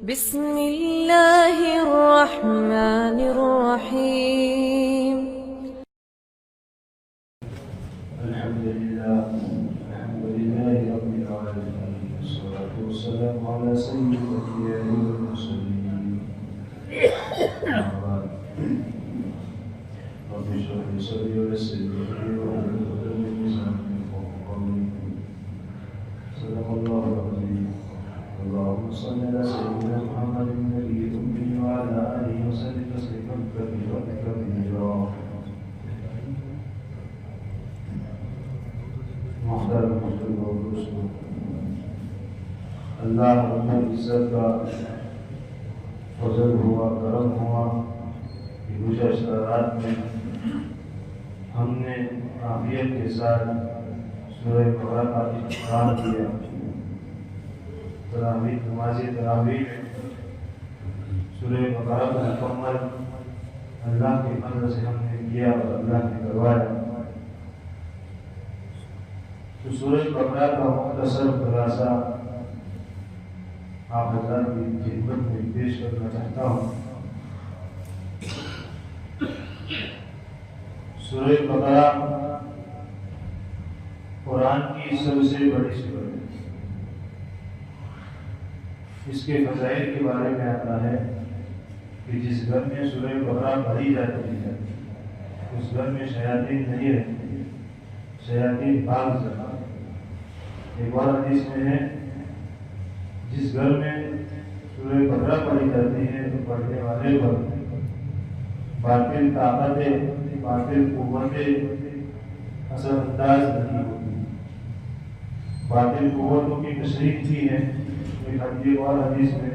بسم الله الرحمن الرحيم. الحمد لله رب العالمين، والصلاة والسلام على سيد الأنبياء والمرسلين. أما بعد، رب اشرح لي صدري ويسر لي أمري واحلل عقدة من لساني يفقهوا قولي. صدق الله العظيم. اللهم صل على سيدنا محمد النبي الأمي وعلى آله وسلم تسليما كثيرا. محترم بزرگوں اور دوستوں، اللہ رب العزت کا فضل ہوا، کرم ہوا کہ گزشتہ رات میں ہم نے عافیت کے ساتھ سورہ بقرہ کا اختتام کیا. نماز تراویح میں سورہ بقرہ کا مکمل اللہ کے فضل سے ہم نے کیا اور اللہ نے کروایا. تو سورہ بقرہ کا مختصر خلاصہ آپ حضرات کی خدمت میں پیش کرنا چاہتا ہوں. سورہ بقرہ قرآن کی سب سے بڑی سورت ہے. اس کے فضائل کے بارے میں آتا ہے کہ جس گھر میں سورہ بقرہ پڑھی جاتی ہے اس گھر میں شیاطین نہیں رہتے، شیاطین بھاگ جاتے. ایک اور حدیث میں ہے جس گھر میں سورہ بقرہ پڑھی جاتی ہے تو پڑھنے والے پر باطل طاقتیں، باطل قوتیں اثر انداز نہیں ہوتی. باطل قوتوں کی تشریح کی ہے ایک اور حدیث میں.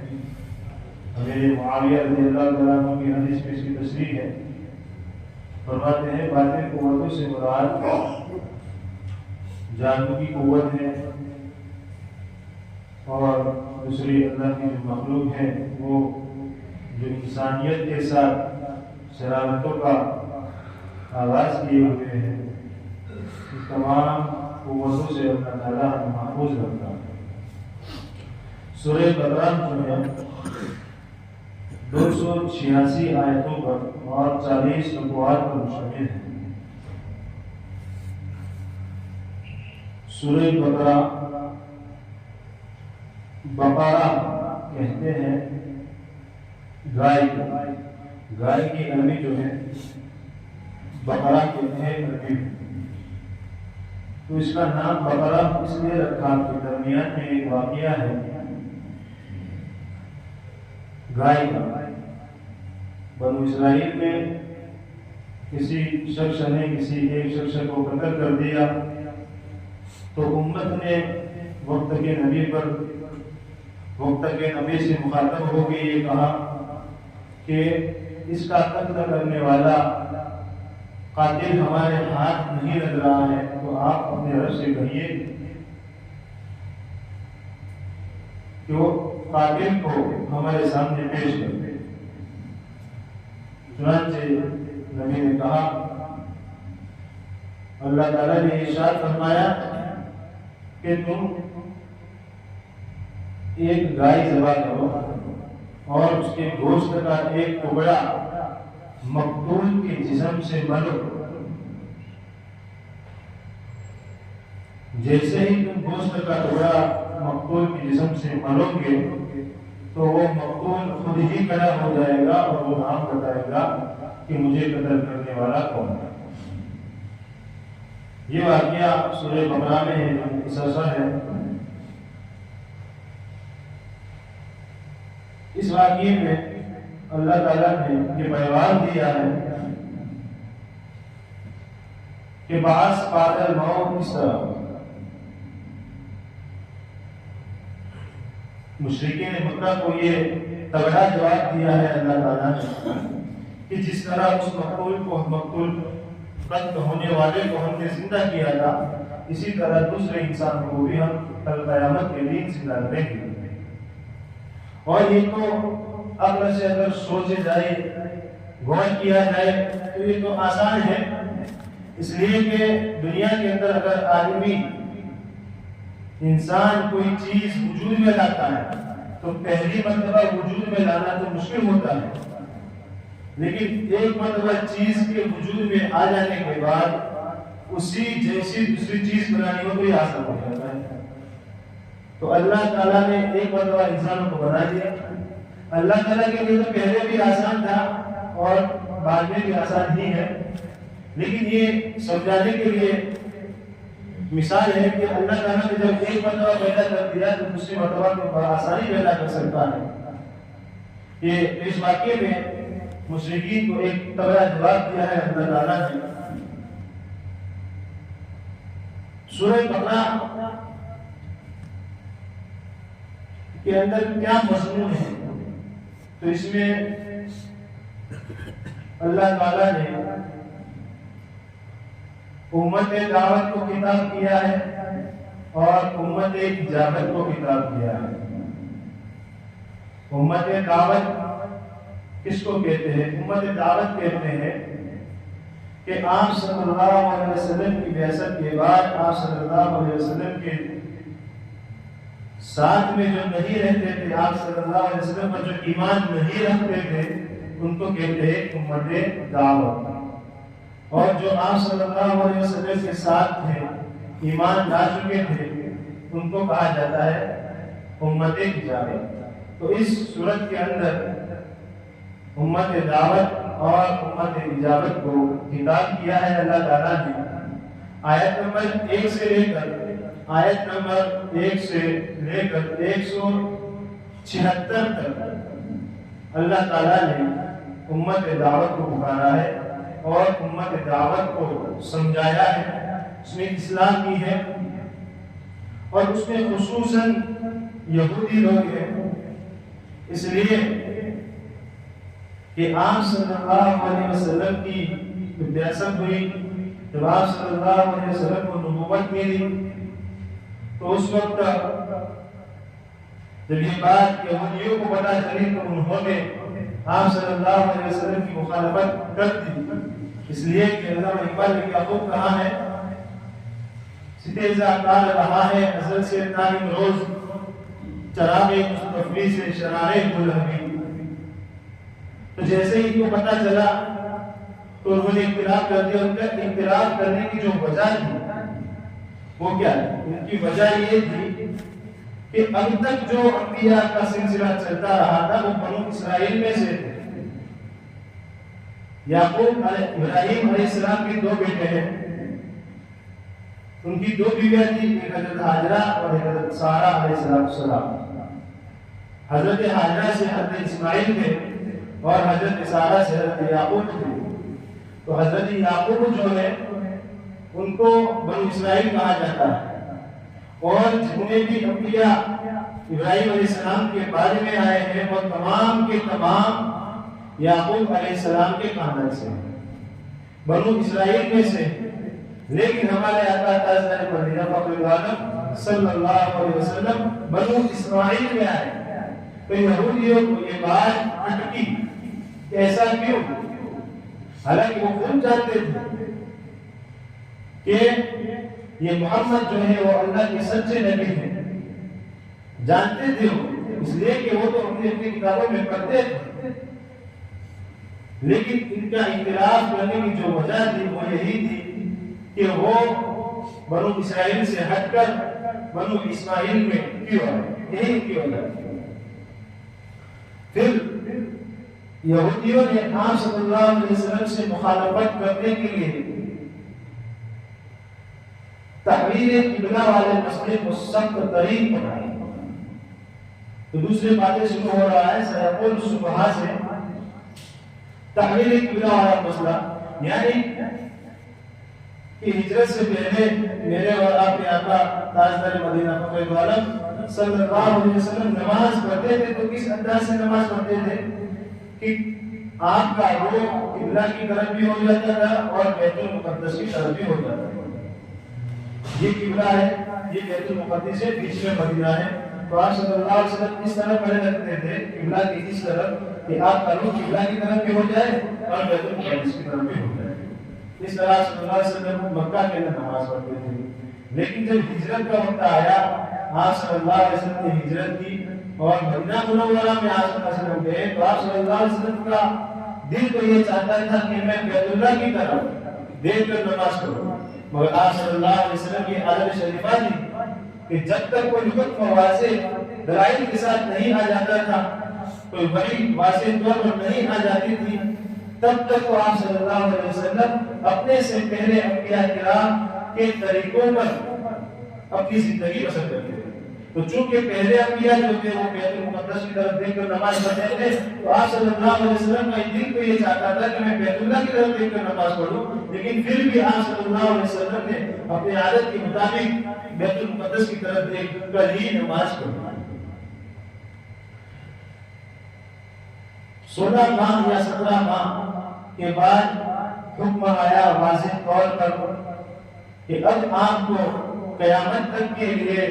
امیر معاویہ رضی اللہ تعالیٰ عنہ کی حدیث میں اس کی تشریح ہے. فرماتے ہیں باطل قوتوں سے مراد جادو کی قوت ہے اور دوسری اللہ کی جو مخلوق ہے وہ جو انسانیت کے ساتھ شرارتوں کا آغاز کیے ہوئے ہیں. اس تمام قوتوں سے اللہ تعالیٰ محفوظ رکھتا ہے. سورہ بقرہ جو ہے 286 آیتوں پر اور 40 رکوعات پر مشتمل ہے. سورہ بقرہ بقرہ کہتے ہیں گائے کی عربی جو ہے بقرہ کہتے ہیں عربی. تو اس کا نام بقرہ اس لیے رکھا کہ درمیان میں ایک واقعہ ہے گائے کا. بنو اسرائیل میں کسی شخص نے کسی ایک شخص کو قتل کر دیا تو امت نے وقت کے نبی سے مخاطب ہو کے یہ کہا کہ اس کا قتل کرنے والا قاتل ہمارے ہاتھ نہیں لگ رہا ہے تو آپ اپنے رب سے کہیے کہ وہ قاتل کو ہمارے سامنے پیش کر دے. چنانچہ نبی نے کہا، اللہ تعالیٰ نے ارشاد فرمایا کہ تم ایک گائے ذبح کرو اور اس کے گوشت کا ایک ٹکڑا مقتول کے جسم سے ملو. جیسے ہی تم گوشت کا ٹکڑا مقتول کے جسم سے ملو گے تو وہ مقتول خود ہی کھڑا ہو جائے گا اور وہ نام بتائے گا کہ مجھے قتل کرنے والا کون ہے. یہ واقعہ سورہ بقرہ میں قصہ ہے. اس واقعے میں اللہ تعالیٰ نے یہ پیغام دیا ہے کہ بعض بعد الموت اس طرح. مشرکین مکہ کو یہ تگڑا جواب دیا ہے اللہ تعالیٰ نے کہ جس طرح اس مقتول قتل ہونے والے کو ہم نے زندہ کیا تھا اسی طرح دوسرے انسان کو بھی ہم کل قیامت کے دن زندہ کریں گے. اور یہ تو عقل سے اگر سوچے جائے، غور کیا جائے تو یہ تو آسان ہے. اس لیے کہ دنیا کے اندر اگر آدمی انسان کوئی چیز وجود میں لاتا ہے تو تو پہلی مرتبہ وجود میں لانا تو مشکل ہوتا ہے، لیکن ایک مرتبہ چیز کے وجود میں آ جانے کے بعد اسی جیسی دوسری چیز بنانی ہو تو یہ آسان ہو جاتا ہے۔ تو اللہ تعالیٰ نے ایک مرتبہ انسانوں کو بنا دیا۔ اللہ تعالیٰ کے لیے تو پہلے بھی آسان تھا اور بعد میں بھی آسان ہی ہے، لیکن یہ سمجھانے کے لیے مثال ہے کہ اللہ تعالیٰ نے جب ایک مرتبہ پیدا کر دیا تو دوسری مرتبہ کو بڑا آسانی پیدا کر سکتا ہے۔ یہ اس واقعے میں مشرکین کو ایک تگڑا جواب دیا ہے اللہ تعالیٰ نے۔ سورہ بقرہ کے اندر کیا مضمون ہے؟ تو اس میں اللہ تعالیٰ نے امت دعوت کو خطاب کیا ہے اور امت اجابت کو خطاب کیا ہے۔ امت دعوت کس کو کہتے ہیں؟ امت دعوت کہتے ہیں کہ آپ صلی اللہ علیہ وسلم کی بعثت کے بعد آپ صلی اللہ علیہ وسلم کے ساتھ میں جو نہیں رہتے تھے، آپ صلی اللہ علیہ وسلم پر جو ایمان نہیں رکھتے تھے، ان کو کہتے ہیں امت دعوت۔ اور جو آپ صلی اللہ علیہ وسلم کے ساتھ تھے، ایمان لا چکے تھے، ان کو کہا جاتا ہے امت اجابت۔ تو اس صورت کے اندر امت دعوت اور امت اجابت کو خطاب کیا ہے اللہ تعالیٰ نے۔ آیت نمبر 1 سے لے کر آیت نمبر 1 سے لے کر 176 تک اللہ تعالیٰ نے امت دعوت کو پکارا ہے اور امت دعوت کو سمجھایا ہے، اس میں اسلام کی ہے، اور اس میں خصوصاً یہودی لوگ ہیں، اس لیے کہ آپ صلی اللہ علیہ وسلم کی بعثت ہوئی، جب آپ صلی اللہ علیہ وسلم کو نبوت ملی تو اس وقت جب یہ بات یہودیوں کو پتہ چلی تو انہوں نے آپ صلی اللہ علیہ وسلم کی مخالفت کر دی، اس لیے کہ علامہ اقبال نے کیا خوب کہا ہے، ستیزہ کار رہا ہے ازل سے نائم روز، چراغ مصطفی سے شرارے گل حبیب۔ تو جیسے ہی کو پتہ چلا تو انہوں نے انقلاب کر دیا۔ ان کا انقلاب کرنے کی جو وجہ تھی وہ کیا ہے؟ ان کی وجہ یہ تھی کہ اب تک جو انبیاء کا سلسلہ چلتا رہا تھا وہ بنو اسرائیل میں سے تھے۔ یعقوب ابراہیم علیہ السلام کے 2 بیٹے ہیں، ان کی 2 بیویاں تھیں، ایک حضرت ہاجرہ اور ایک حضرت سارہ علیہ السلام۔ حضرت ہاجرہ سے حضرت اسماعیل تھے اور حضرت سارہ سے حضرت یعقوب تھے۔ تو حضرت یعقوب جو ہے ان کو بنو اسرائیل کہا جاتا ہے، اور جتنے بھی انبیاء ابراہیم علیہ السلام کے بارے میں آئے ہیں وہ تمام کے تمام یعقوب علیہ السلام کے خاندان سے، بنو اسرائیل میں سے۔ لیکن ہمارے آقا تاجدار مدینہ فخر العالم صلی اللہ علیہ وسلم بنو اسماعیل میں آئے، تو یہودیوں کو یہ بات اٹکی کہ ایسا کیوں؟ حالانکہ وہ خود جانتے تھے کہ یہ محمد جو ہے وہ اللہ کے سچے نبی ہیں، جانتے تھے وہ، اس لیے کہ وہ تو اپنی کتابوں میں پڑھتے تھے، لیکن ان کا انقلاب کرنے کی جو وجہ تھی وہ یہی تھی کہ وہ بنو اسرائیل سے ہٹ کر بنو اسماعیل میں کیوں آئے، یہی ان کی وجہ تھی۔ پھر یہودیوں نے آپ صلی اللہ علیہ وسلم سے مخالفت کرنے کے لیے تحویل قبلہ والے مسئلے کو سخت ترین بنائی۔ تو دوسرے باتیں شروع ہو رہا ہے سیقول صبح سے تحویل قبلہ والا مسئلہ، یعنی کہ ہجرت سے پہلے میرے اور آپ کے آقا تاجدار مدینہ فخر العالم صلی اللہ علیہ وسلم نماز پڑھتے تھے تو کس انداز سے نماز پڑھتے تھے کہ آپ کا رخ قبلہ کی طرف بھی ہو جاتا تھا اور بیت المقدس کی طرف بھی ہو جاتا تھا۔ یہ قبلہ ہے، یہ بیت المقدس ہے، بیچ میں مدینہ ہے، تو آپ صلی اللہ علیہ وسلم اس طرح کھڑے رکھتے تھے قبلہ کی اس طرف کہ آپ کا رخ قبلہ کی طرف بھی ہو جائے اور بیت المقدس کی طرف بھی ہو جائے۔ اس طرح صلی اللہ علیہ وسلم مکہ کے اندر نماز پڑھتے تھے۔ لیکن جب ہجرت کا وقت آیا، آپ صلی اللہ علیہ وسلم نے ہجرت کی اور مدینہ منورہ میں آپ صلی اللہ علیہ وسلم گئے تو آپ صلی اللہ علیہ وسلم کا دل تو یہ چاہتا تھا کہ میں بیت اللہ کی طرف دیکھ کر نماز پڑھوں، مگر آپ صلی اللہ علیہ وسلم کی عادت شریفہ تھی کہ جب تک کوئی حکم واضح دلائل کے ساتھ نہیں آ جاتا تھا، کوئی وحی واضح طور پر نہیں آ جاتی تھی، تب تک تو آپ صلی اللہ علیہ وسلم اپنے سے پہلے انبیاء کرام کے طریقوں پر اپنی زندگی بسر کرتے تھے۔ تو چونکہ پہلے انبیاء جو تھے وہ بیت المقدس کی طرف دیکھ کر نماز پڑھتے تھے، تو آپ صلی اللہ علیہ وسلم کا دل تو یہ چاہتا تھا کہ میں بیت اللہ کی طرف دیکھ کر نماز پڑھوں، لیکن پھر بھی آپ صلی اللہ علیہ وسلم نے اپنی عادت کے مطابق بیت المقدس کی طرف دیکھ کر ہی نماز پڑھی۔ 16 ماہ یا 17 ماہ کے بعد حکم آیا واضح طور پر کہ اب آپ کو قیامت تک کے لیے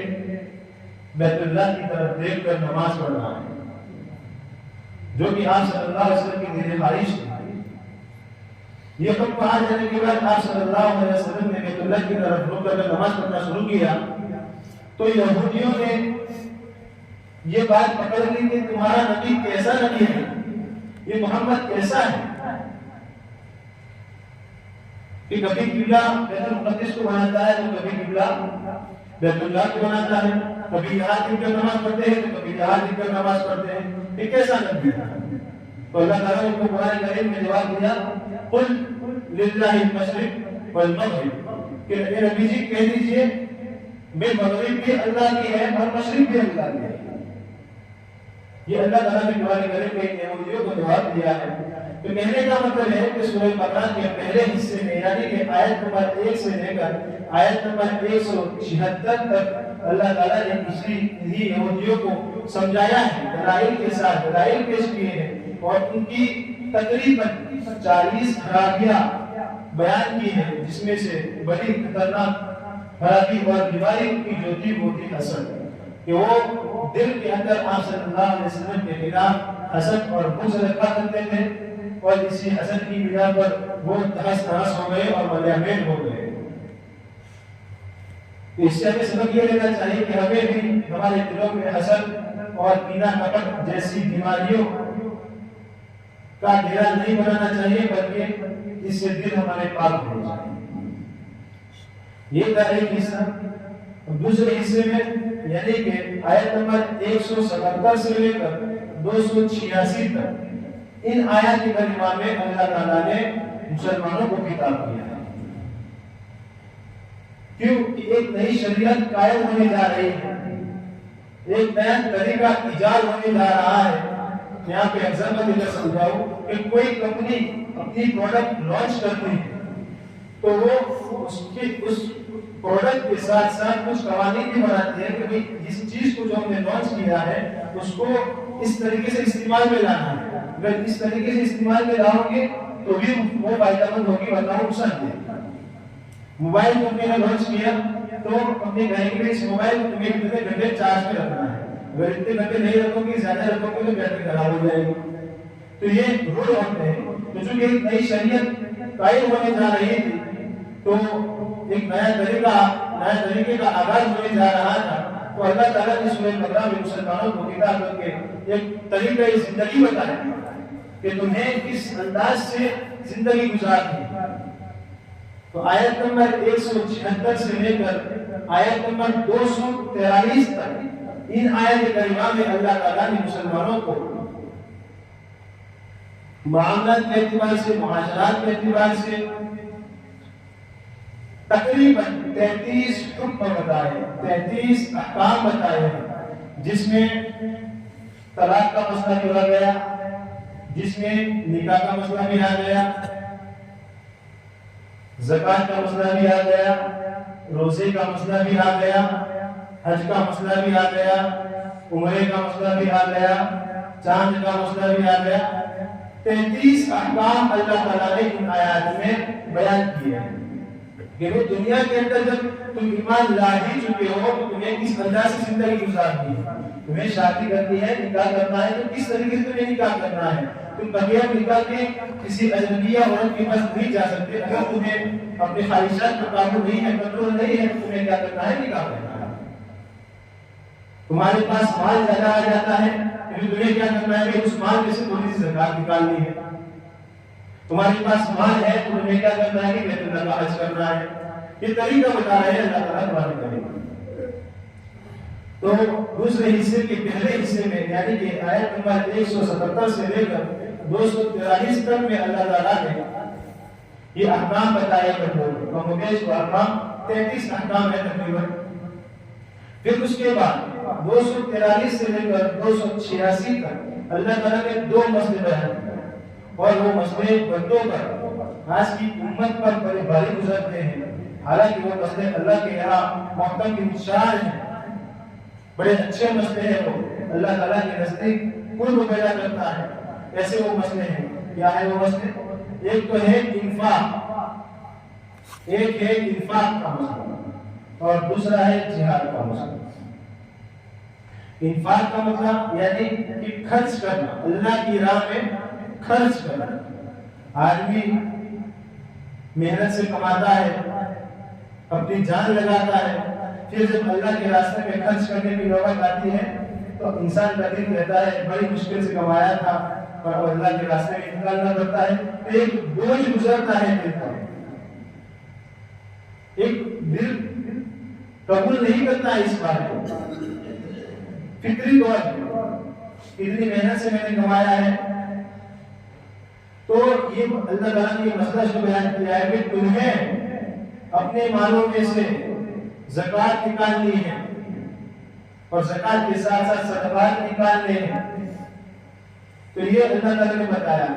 بیت اللہ کی طرف دیکھ کر نماز پڑھنا ہے، جو کہ آپ صلی اللہ علیہ وسلم کی دل خواہش تھی۔ یہ حکم آ جانے کے بعد آپ صلی اللہ علیہ وسلم نے بیت اللہ کی طرف رک کر نماز پڑھنا شروع کیا تو یہودیوں نے یہ بات پکڑ لی کہ تمہارا نبی کیسا نبی ہے، یہ محمد کیسا ہے کہ کبھی قبلہ بیت المقدس کو بناتا ہے تو کبھی قبلہ بیت اللہ کو بناتا ہے، کبھی یہاں دیکھ کر نماز پڑھتے ہیں تو کبھی یہاں دیکھ کر نماز پڑھتے ہیں، یہ کیسا نبی ہے؟ تو اللہ تعالیٰ نے ان کو قرآن کریم میں جواب دیا، قل للہ المشرق والمغرب، کہ اے نبی جی کہہ دیجئے میں مغرب بھی اللہ کی ہے اور مشرق بھی اللہ کی ہے۔ یہ اللہ تعالیٰ نے قرآن کریم میں یہودیوں کو جواب دیا ہے۔ تو کہنے کا مطلب ہے کہ سورہ بقرہ کے پہلے حصے میں یعنی کہ آیت نمبر 1 سے لے کر آیت نمبر 176 تک اللہ تعالیٰ نے اسی یہودیوں کو سمجھایا ہے، دلائل کے ساتھ دلائل پیش کیے ہیں اور ان کی تقریباً 40 خرابیاں بیان کی ہیں، جس میں سے بڑی خطرناک خرابی اور بیماری کی جو تھی وہ تھی حسد، کہ وہ دل کے اندر آپ صلی اللہ علیہ وسلم کے خلاف حسد اور بغض رکھا کرتے تھے، اور اسی حسد کی بنا پر وہ تہس نہس ہو گئے اور ملیامین ہو گئے۔ اس سے ہمیں سبق یہ لینا چاہیے کہ ہمیں بھی ہمارے دلوں میں حسد اور کینہ کپٹ جیسی بیماریوں کا ڈیرا نہیں بنانا چاہیے، بلکہ اس سے دل ہمارے پاک ہو جائے۔ یہ تھا ایک حصہ۔ دوسرے حصے میں یعنی کہ آیت نمبر 177 سے لے کر 286 تک ان آیات کریمہ میں اللہ تعالیٰ نے مسلمانوں کو خطاب کیا ہے، کیوں کہ ایک نئی شریعت قائم ہونے جا رہی ہے، ایک نیا طریقہ ایجاد ہونے جا رہا ہے۔ یہاں پہ ایگزامپل دے کر سمجھاؤں کہ کوئی کمپنی اپنی پروڈکٹ لانچ کرتی ہے تو وہ اس پروڈکٹ کے ساتھ ساتھ کچھ قوانین بھی بناتی ہے کہ جس چیز کو جو ہم نے لانچ کیا ہے اس کو اس طریقے سے استعمال میں لانا ہے، اگر اس طریقے سے استعمال میں لاؤ گے تو بھی وہ فائدہ مند ہوگی ورنہ وہ نقصان دے۔ موبائل کمپنی نے لانچ کیا تو اپنے کہیں گے اس موبائل کو تمہیں کتنے گھنٹے چارج میں رکھنا ہے، اگر اتنے گھنٹے نہیں رکھو گے زیادہ رکھو گے تو بیٹری خراب ہو جائے گی۔ تو یہ رول ہوتے ہیں۔ تو چونکہ ایک نئی شریعت قائم ہونے جا رہی تھی تو ایک نیا طریقے کا آغاز ہونے جا رہا تھا، تو اللہ تعالیٰ نے سورہ بقرہ میں مسلمانوں کو خطاب کر کے ایک طریقہ زندگی بتایا کہ تمہیں کس انداز سے زندگی گزارنی ہے۔ تو آیت نمبر 176 سے لے کر آیت نمبر 243 تک ان آیت کریمہ میں اللہ تعالیٰ نے مسلمانوں کو معاملات کے اعتبار سے، معاشرات کے اعتبار سے تقریباً 33 حکم بتائے، 33 احکام بتائے ہیں، جس میں طلاق کا مسئلہ بھی آ گیا، جس میں نکاح کا مسئلہ بھی آ گیا، زکات کا مسئلہ بھی آ گیا، روزے کا مسئلہ بھی آ گیا، حج کا مسئلہ بھی آ گیا، عمرے کا مسئلہ بھی آ گیا، چاند کا مسئلہ بھی آ گیا۔ 33 احکام اللہ تعالیٰ نے ان آیات میں بیان کیے ہیں کہ وہ دنیا کے اندر جب تم ایمان لا ہی چکے ہو تو تمہیں کس انداز سے زندگی گزارنی ہے، تمہیں شادی کرنی ہے، نکاح کرنا ہے تو کس طریقے سے تمہیں نکاح کرنا ہے۔ تم بغیر نکاح کے کسی اجنبیہ عورت کے پاس نہیں جا سکتے، اگر تمہیں اپنے خواہشات پر قابو نہیں ہے، کنٹرول نہیں ہے تو تمہیں کیا کرنا ہے؟ نکاح کرنا ہے۔ تمہارے پاس مال زیادہ آ جاتا ہے تو تمہیں کیا کرنا ہے کہ اس مال میں سے تھوڑی سی زکات نکالنی ہے. تمہارے پاس مال ہے تو تمہیں کیا کرنا ہے کہ بیت اللہ کا حج کرنا ہے. یہ طریقہ بتا رہے ہیں اللہ تعالیٰ قرآن کریم. تو دوسرے حصے کے پہلے حصے میں یعنی کہ آیت نمبر 177 سے لے کر 243 تک میں اللہ تعالیٰ نے یہ احکام بتائے کہ احکام 33 احکام ہے تقریباً. پھر اس کے بعد 243 سے لے کر 286 تک اللہ تعالیٰ نے 2 مسئلے بیان کیے اور وہ مسئلے بندوں پر آج کی امت پر بڑے بھاری گزرتے ہیں. حالانکہ وہ مسئلے اللہ کے یہاں محکم انشاء ہیں, بڑے اچھے مسئلے ہیں. وہ اللہ تعالیٰ کے نزدیک قرب پیدا کرتا ہے. ایسے وہ مسئلے ہیں. کیا ہے وہ مسئلے؟ ایک تو ہے انفاق, ایک ہے انفاق کا مسئلہ اور دوسرا ہے جہاد کا مسئلہ. انفاق کا مطلب یعنی کہ خرچ کرنا, اللہ کی راہ میں خرچ کرنا. آدمی محنت سے کماتا ہے, اپنی جان لگاتا ہے, پھر جب اللہ کے راستے میں خرچ کرنے کی نوبت آتی ہے تو انسان کا دل کہتا ہے بڑی مشکل سے کمایا تھا اور اللہ کے راستے میں نکالنا پڑتا ہے. ایک بوجھ گزرتا ہے دل پر, ایک دل قبول نہیں کرتا ہے اس بات کو. فطری طور پر اتنی محنت سے میں نے کمایا ہے. تو یہ اللہ تعالیٰ نے یہ مسئلہ جو بیان کیا ہے کہ تمہیں اپنے مالوں میں سے زکات نکالنی ہے اور زکات کے ساتھ ساتھ صدقات نکالنے ہیں. تو یہ اللہ تعالیٰ نے بتایا.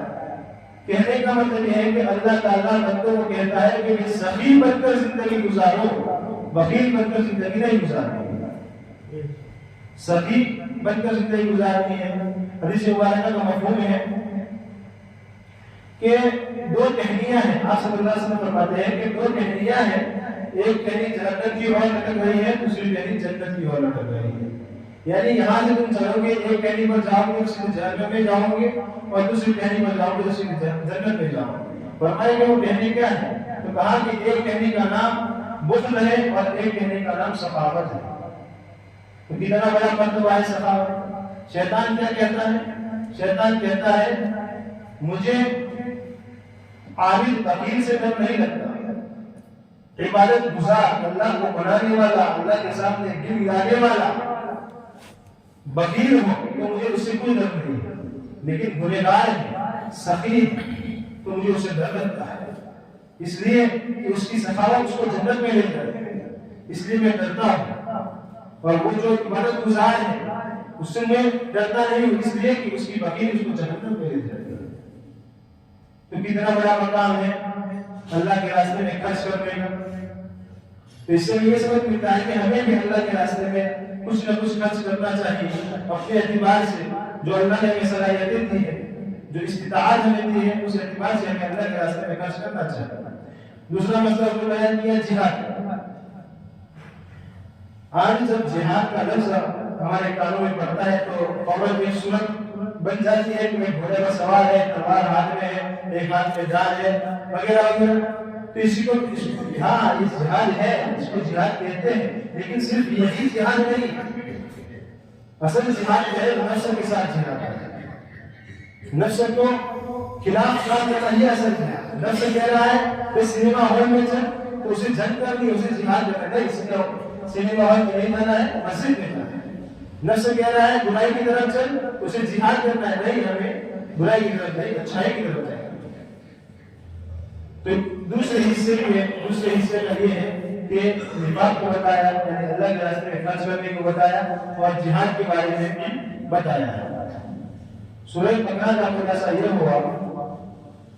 کہنے کا مطلب یہ ہے کہ اللہ تعالیٰ بندوں کو کہتا ہے کہ سخی بن کر زندگی گزارو, بخیل بن کر زندگی نہیں گزارنی. سخی بن کر زندگی گزارنی ہے. حدیث مبارکہ کا مفہوم ہے کہ 2 ٹہنیاں ہیں. آپ صلی اللہ علیہ وسلم فرماتے ہیں کہ 2 ٹہنیاں ہیں, ایک ٹہنی جہنم کی اور لٹک رہی ہے, دوسری ٹہنی جنت کی اور لٹک رہی ہے. یعنی یہاں سے تم چلو گے, ایک ٹہنی پر جاؤ گے سیدھے جہنم میں جاؤ گے اور دوسری ٹہنی پر جاؤ گے سیدھے جنت میں جاؤ گے. فرمایا کہ وہ ٹہنی کیا ہے؟ تو کہا کہ ایک ٹہنی کا نام بخل ہے اور ایک ٹہنی کا نام سخاوت ہے. تو کتنا بڑا مرتبہ ہے سخاوت. شیطان کیا کہتا ہے؟ شیطان کہتا ہے مجھے عابد بخیل سے ڈر نہیں لگتا, عبادت گزار, اللہ کو بنانے والا, اللہ کے سامنے دل لانے والا بخیل ہو تو مجھے اس سے کوئی ڈر نہیں ہے. لیکن گنہگار ہے, سخی تو مجھے اسے ڈر لگتا ہے, اس لیے کہ اس کی سخاوت اس کو جنت میں لے جائے, اس لیے میں ڈرتا ہوں. اور وہ جو عبادت گزار ہے اس سے میں ڈرتا نہیں ہوں, اس لیے کہ اس کی بخیل اس کو جنت میں لے جائے. تو کتنا بڑا مقام ہے اللہ کے راستے میں خرچ کرنے کا. تو اس سے یہ سبق ملتا ہے کہ ہمیں بھی اللہ کے راستے میں کچھ نہ کچھ خرچ کرنا چاہیے اپنے اعتبار سے. جو اللہ نے ہمیں صلاحیتیں دی ہے, جو استطاعت ہمیں دی ہے, اس اعتبار سے ہمیں اللہ کے راستے میں خرچ کرنا چاہیے. دوسرا مسئلہ جو بیان کیا جہاد. آج جب جہاد کا لفظ ہمارے کانوں میں پڑتا ہے تو فوراً ایک صورت بن جاتی ہے کہ ایک گھوڑے پر سوار ہے, تلوار ہاتھ میں ہے, ایک ہاتھ میں ڈال ہے وغیرہ وغیرہ. تو اسی کو ہاں یہ جہاد ہے, اس کو جہاد کہتے ہیں, لیکن صرف یہی جہاد نہیں. اصل جہاد جو ہے نفس کے ساتھ جہاد ہے. نفس کو خلاف کام کرنا یہ اصل جہاد. نفس کہہ رہا ہے کہ سنیما ہال میں چل تو اسے جنگ کرنی, اسے جہاد کرنا ہے. اس لیے سنیما ہال میں نہیں جانا ہے, مسجد میں جانا ہے. نفس کہہ رہا ہے برائی کی طرف چل, اسے جہاد کرنا ہے. نہیں, ہمیں برائی کی طرف نہیں, اچھائی کی طرف جائے. تو دوسرے حصے کا یہ ہے کہ نفاق کو بتایا, یعنی اللہ کے راستے میں خرچ کرنے کو بتایا, اور جہاد کے بارے میں بھی بتایا ہے. سورہ بقرہ کا خلاصہ یہ ہوا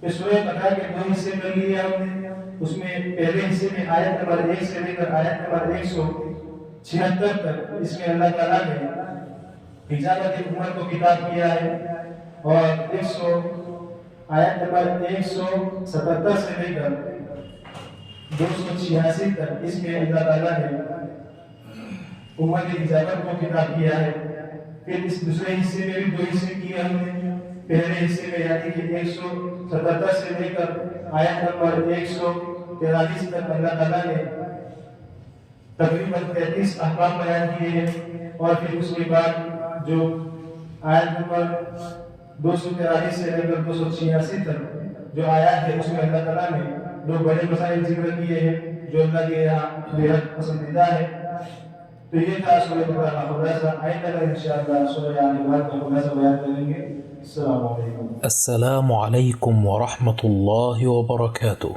کہ سورہ بقرہ کے 2 حصے کر لیے ہم نے. اس میں پہلے حصے میں آیت نمبر 1 سے لے کر آیت نمبر 176 تک اس میں اللہ تعالیٰ نے حجابت امت کو خطاب کیا ہے, اور آیت نمبر 177 سے لے کر 286 تک اس میں اللہ تعالیٰ نے امت حجابت کو خطاب کیا ہے. پھر اس دوسرے حصے میں بھی 2 حصے کیے ہم نے. پہلے حصے میں یعنی کہ 177 سے لے کر آیت نمبر 143 تک اللہ تعالیٰ نے تقریباً 33 احکام بیان کیے ہیں، اور پھر اس کے بعد جو آیت نمبر 243 سے لے کر 286 تک جو آیات ہے اس میں اللہ تعالیٰ نے 2 بڑے مسائل ذکر کیے ہیں جو اللہ کے یہاں بےحد پسندیدہ ہے۔ تو یہ تھا سورہ بقرہ کا خلاصہ۔ آئندہ انشاءاللہ سورہ آل عمران کا خلاصہ بیان کریں گے۔ السلام علیکم۔ السلام علیکم ورحمۃ اللہ وبرکاتہ۔